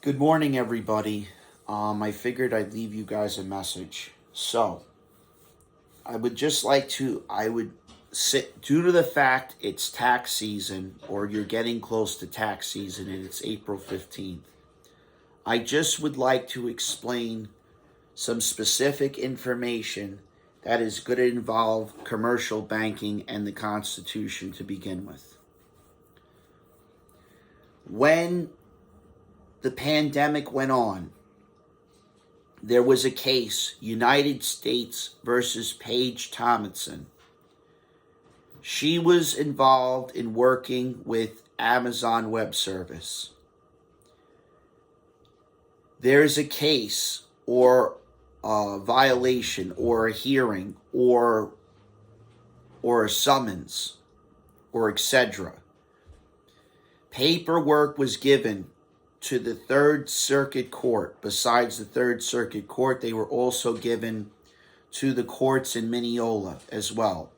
Good morning, everybody. I figured I'd leave you guys a message. So, I would just like to, due to the fact it's tax season, or you're getting close to tax season, and it's April 15th, I just would like to explain some specific information that is going to involve commercial banking and the Constitution to begin with. When the pandemic went on, there was a case, United States versus Paige Thompson. She was involved in working with Amazon Web Service. There's a case or a violation or a hearing or a summons or etc. Paperwork was given to the Third Circuit Court. Besides the Third Circuit Court, they were also given to the courts in Mineola as well.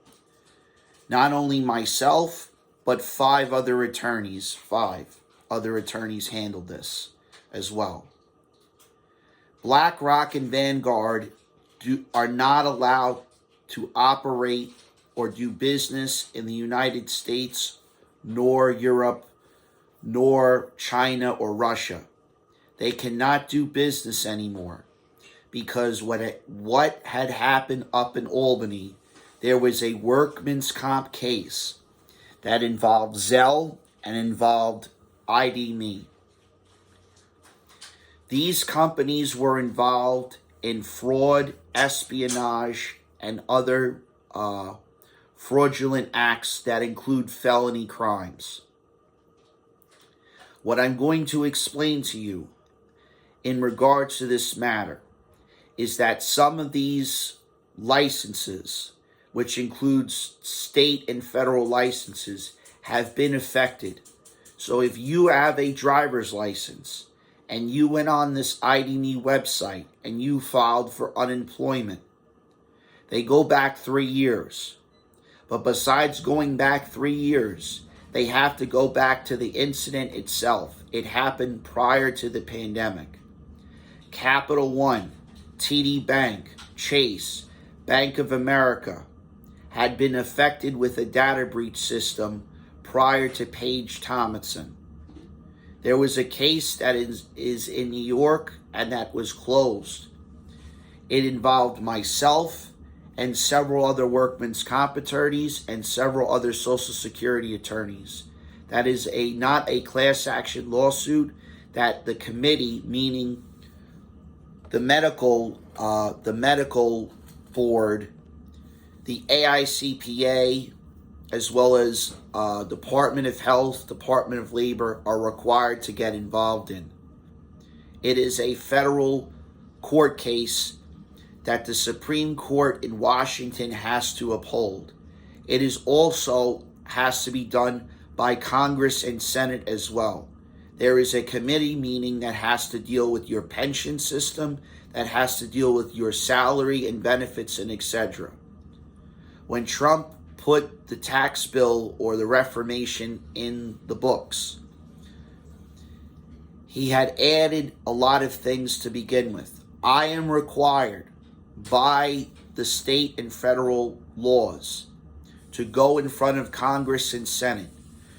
Not only myself, but five other attorneys handled this as well. BlackRock and Vanguard are not allowed to operate or do business in the United States, nor Europe, nor China or Russia. They cannot do business anymore because what had happened up in Albany, there was a workman's comp case that involved Zelle and involved ID.me. These companies were involved in fraud, espionage, and other fraudulent acts that include felony crimes. What I'm going to explain to you in regards to this matter is that some of these licenses, which includes state and federal licenses, have been affected. So if you have a driver's license and you went on this ID.me website and you filed for unemployment, they go back 3 years. But besides going back 3 years, they have to go back to the incident itself. It happened prior to the pandemic. Capital One, TD Bank, Chase, Bank of America had been affected with a data breach system prior to Paige Thompson. There was a case that is in New York and that was closed. It involved myself and several other workmen's comp attorneys and several other Social Security attorneys. That is not a class action lawsuit that the committee, meaning the medical board, the AICPA, as well as Department of Health, Department of Labor, are required to get involved in. It is a federal court case that the Supreme Court in Washington has to uphold. It is also has to be done by Congress and Senate as well. There is a committee meeting that has to deal with your pension system, that has to deal with your salary and benefits and etc. When Trump put the tax bill or the reformation in the books, he had added a lot of things to begin with. I am required by the state and federal laws to go in front of Congress and Senate,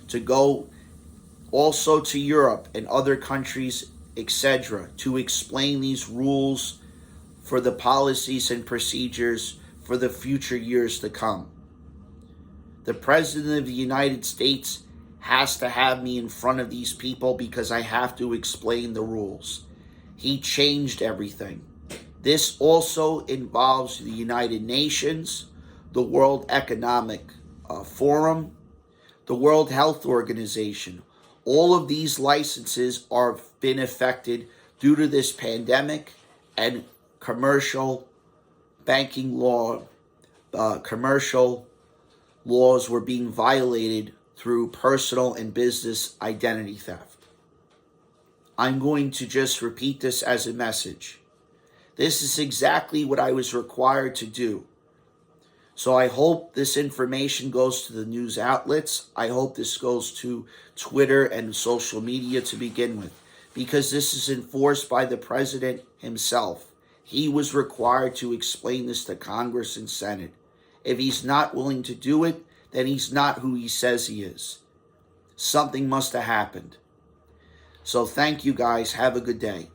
to go also to Europe and other countries, etc., to explain these rules for the policies and procedures for the future years to come. The President of the United States has to have me in front of these people because I have to explain the rules. He changed everything. This also involves the United Nations, the World Economic Forum, the World Health Organization. All of these licenses are been affected due to this pandemic, and commercial banking law, commercial laws were being violated through personal and business identity theft. I'm going to just repeat this as a message. This is exactly what I was required to do. So I hope this information goes to the news outlets. I hope this goes to Twitter and social media to begin with, because this is enforced by the president himself. He was required to explain this to Congress and Senate. If he's not willing to do it, then he's not who he says he is. Something must have happened. So thank you guys. Have a good day.